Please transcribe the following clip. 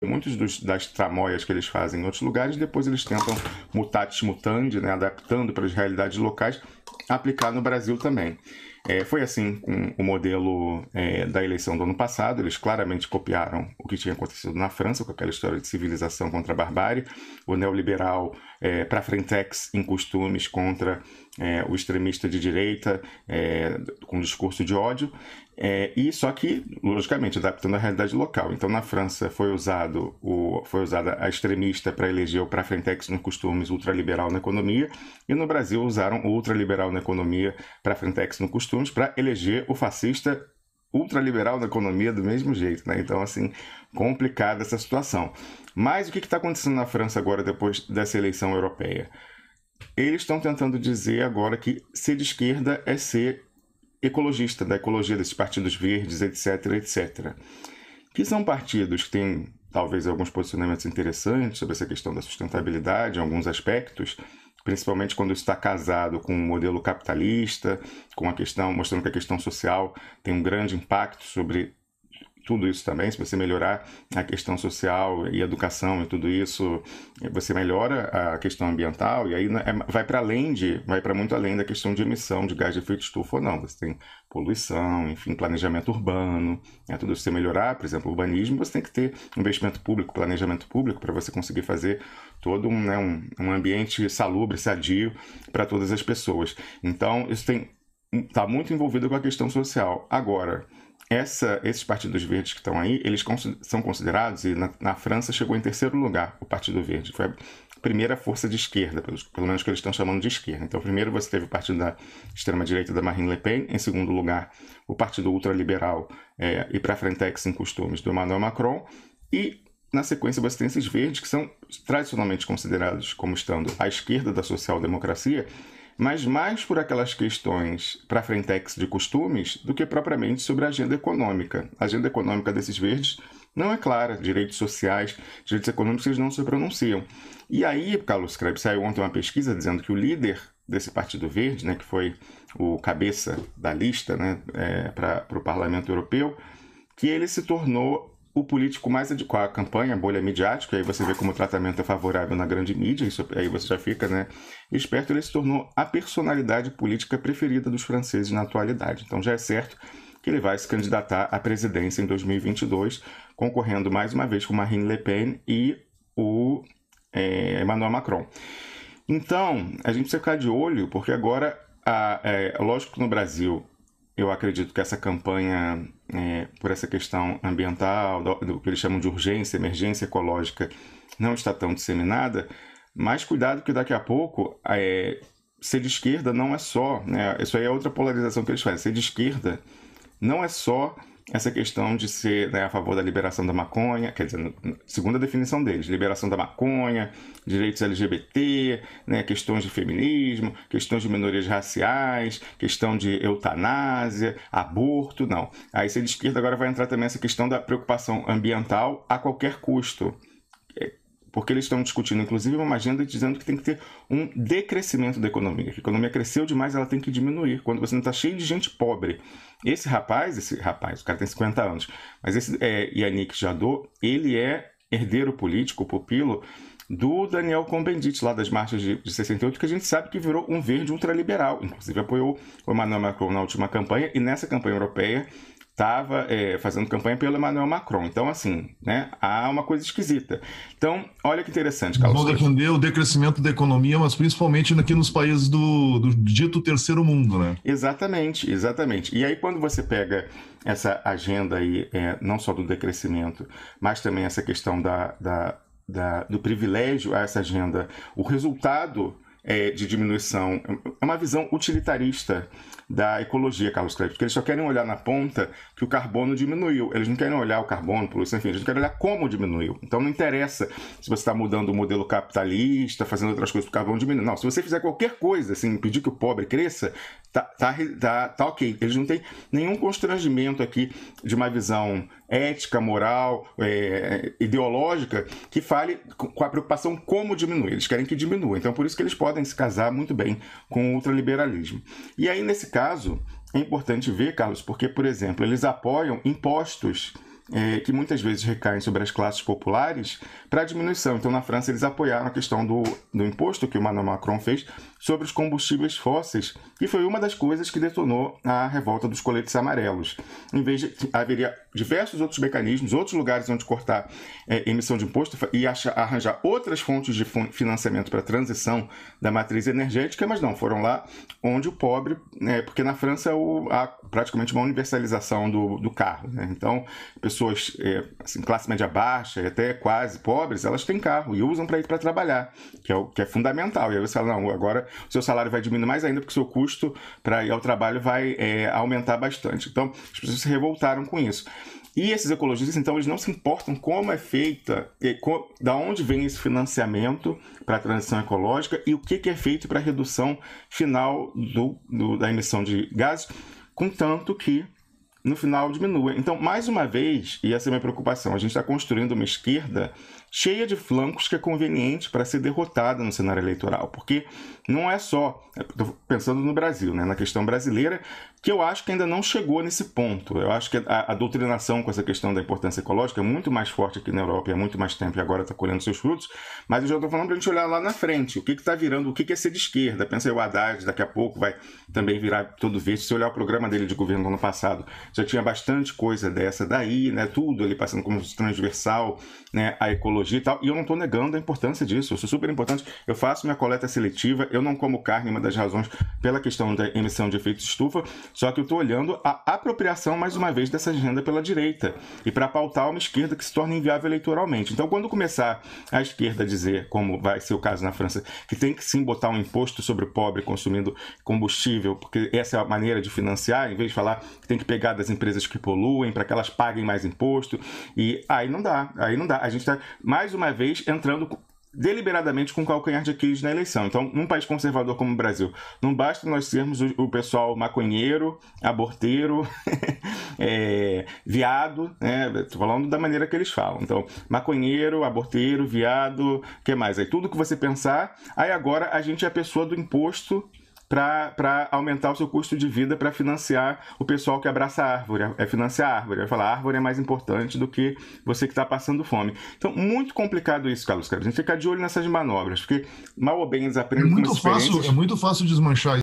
muitos das tramóias que eles fazem em outros lugares, depois eles tentam mutatis mutandi, né, adaptando para as realidades locais, aplicar no Brasil também. Foi assim com o modelo da eleição do ano passado. Eles claramente copiaram o que tinha acontecido na França, com aquela história de civilização contra a barbárie, o neoliberal para frentex em costumes contra o extremista de direita, com discurso de ódio, e só que, logicamente, adaptando à realidade local. Então, na França foi usada a extremista para eleger o para-frentex nos costumes, ultraliberal na economia, e no Brasil usaram o ultraliberal na economia, para-frentex no costumes, para eleger o fascista ultraliberal na economia do mesmo jeito, né? Então, assim, complicada essa situação. Mas o que está acontecendo na França agora, depois dessa eleição europeia? Eles estão tentando dizer agora que ser de esquerda é ser ecologista, da ecologia desses partidos verdes, etc, etc. Que são partidos que têm, talvez, alguns posicionamentos interessantes sobre essa questão da sustentabilidade, em alguns aspectos, principalmente quando está casado com um modelo capitalista, com a questão, mostrando que a questão social tem um grande impacto sobre tudo isso também. Se você melhorar a questão social e educação e tudo isso, você melhora a questão ambiental, e aí vai para muito além da questão de emissão de gás de efeito estufa ou não. Você tem poluição, enfim, planejamento urbano, tudo isso. Você melhorar, por exemplo, o urbanismo, você tem que ter investimento público, planejamento público, para você conseguir fazer todo um ambiente salubre, sadio para todas as pessoas. Então, isso está muito envolvido com a questão social. Agora, esses partidos verdes que estão aí, eles são considerados, e na França chegou em terceiro lugar o Partido Verde. Foi a primeira força de esquerda, pelo menos que eles estão chamando de esquerda. Então, primeiro você teve o partido da extrema-direita da Marine Le Pen, em segundo lugar o partido ultraliberal e para frentex em costumes do Emmanuel Macron, e na sequência você tem esses verdes que são tradicionalmente considerados como estando à esquerda da social-democracia, mas mais por aquelas questões para frentex de costumes do que propriamente sobre a agenda econômica. A agenda econômica desses verdes não é clara. Direitos sociais, direitos econômicos, eles não se pronunciam. E aí, Carlos Krebs, saiu ontem uma pesquisa dizendo que o líder desse Partido Verde, né, que foi o cabeça da lista, né, para o Parlamento Europeu, que ele se tornou o político mais adequado à campanha, a bolha midiática. Aí você vê como o tratamento é favorável na grande mídia, isso, aí você já fica, né, esperto. Ele se tornou a personalidade política preferida dos franceses na atualidade. Então já é certo que ele vai se candidatar à presidência em 2022, concorrendo mais uma vez com Marine Le Pen e o Emmanuel Macron. Então, a gente precisa ficar de olho, porque agora, lógico que no Brasil, eu acredito que essa campanha, por essa questão ambiental, do que eles chamam de urgência, emergência ecológica, não está tão disseminada, mas cuidado que daqui a pouco, ser de esquerda não é só, né, isso aí é outra polarização que eles fazem, ser de esquerda não é só essa questão de ser, né, a favor da liberação da maconha, quer dizer, segundo a definição deles, liberação da maconha, direitos LGBT, né, questões de feminismo, questões de minorias raciais, questão de eutanásia, aborto, não. Aí ser de esquerda agora vai entrar também essa questão da preocupação ambiental a qualquer custo. Porque eles estão discutindo, inclusive, uma agenda dizendo que tem que ter um decrescimento da economia. Que a economia cresceu demais, ela tem que diminuir. Quando você não está cheio de gente pobre. Esse rapaz, o cara tem 50 anos, mas esse Yannick Jadot, ele é herdeiro político, pupilo, do Daniel Cohn-Bendit, lá das marchas de 68, que a gente sabe que virou um verde ultraliberal. Inclusive apoiou o Emmanuel Macron na última campanha, e nessa campanha europeia estava fazendo campanha pelo Emmanuel Macron. Então, assim, né, há uma coisa esquisita. Então, olha que interessante, Carlos. Vão defender o decrescimento da economia, mas principalmente aqui nos países do dito terceiro mundo, né? Exatamente, exatamente. E aí, quando você pega essa agenda aí, não só do decrescimento, mas também essa questão do privilégio a essa agenda, o resultado de diminuição, é uma visão utilitarista da ecologia, Carlos Krebs, porque eles só querem olhar na ponta que o carbono diminuiu. Eles não querem olhar o carbono, poluição, enfim, eles querem olhar como diminuiu. Então não interessa se você está mudando o modelo capitalista, fazendo outras coisas para o carbono diminuir. Não, se você fizer qualquer coisa, assim, impedir que o pobre cresça, tá ok. Eles não têm nenhum constrangimento aqui de uma visão ética, moral, ideológica, que fale com a preocupação como diminuir. Eles querem que diminua. Então por isso que eles podem se casar muito bem com o ultraliberalismo. E aí, nesse caso, é importante ver, Carlos, porque, por exemplo, eles apoiam impostos que muitas vezes recaem sobre as classes populares, para diminuição. Então, na França, eles apoiaram a questão do imposto que o Emmanuel Macron fez sobre os combustíveis fósseis, que foi uma das coisas que detonou a revolta dos coletes amarelos. Em vez de haveria diversos outros mecanismos, outros lugares onde cortar emissão de imposto e arranjar outras fontes de financiamento para a transição da matriz energética, mas não, foram lá onde o pobre, porque na França há praticamente uma universalização do carro, né? Então, pessoas assim, classe média baixa e até quase pobres, elas têm carro e usam para ir para trabalhar, que é fundamental. E aí você fala, não, agora o seu salário vai diminuir mais ainda porque o seu custo para ir ao trabalho vai aumentar bastante. Então, as pessoas se revoltaram com isso. E esses ecologistas, então, eles não se importam como é feita, da onde vem esse financiamento para a transição ecológica e o que é feito para a redução final da emissão de gases, contanto que no final diminua. Então, mais uma vez, e essa é a minha preocupação, a gente está construindo uma esquerda cheia de flancos que é conveniente para ser derrotada no cenário eleitoral, porque não é só, estou pensando no Brasil, né, na questão brasileira, que eu acho que ainda não chegou nesse ponto. Eu acho que a doutrinação com essa questão da importância ecológica é muito mais forte aqui na Europa, há muito mais tempo e agora está colhendo seus frutos, mas eu já estou falando para a gente olhar lá na frente, o que está virando, o que é ser de esquerda. Pensa aí, o Haddad daqui a pouco vai também virar todo verde. Se olhar o programa dele de governo no ano passado, já tinha bastante coisa dessa daí, né, tudo ali passando como transversal, né, a ecologia e tal, e eu não estou negando a importância disso, eu sou super importante, eu faço minha coleta seletiva, eu não como carne, uma das razões pela questão da emissão de efeito de estufa, só que eu estou olhando a apropriação, mais uma vez, dessa agenda pela direita, e para pautar uma esquerda que se torna inviável eleitoralmente. Então, quando começar a esquerda a dizer, como vai ser o caso na França, que tem que sim botar um imposto sobre o pobre consumindo combustível, porque essa é a maneira de financiar, em vez de falar que tem que pegar das empresas que poluem para que elas paguem mais imposto, e aí não dá. A gente está, mais uma vez, entrando deliberadamente com calcanhar de Aquiles na eleição. Então, num país conservador como o Brasil, não basta nós sermos o pessoal maconheiro, aborteiro, viado, né? Estou falando da maneira que eles falam. Então, maconheiro, aborteiro, viado, o que mais? Aí tudo que você pensar, aí agora a gente é a pessoa do imposto para aumentar o seu custo de vida para financiar o pessoal que abraça a árvore, financiar a árvore, vai falar a árvore é mais importante do que você que está passando fome. Então, muito complicado isso, Carlos. A gente fica de olho nessas manobras, porque mal ou bem eles aprendem com as experiências. É muito fácil desmanchar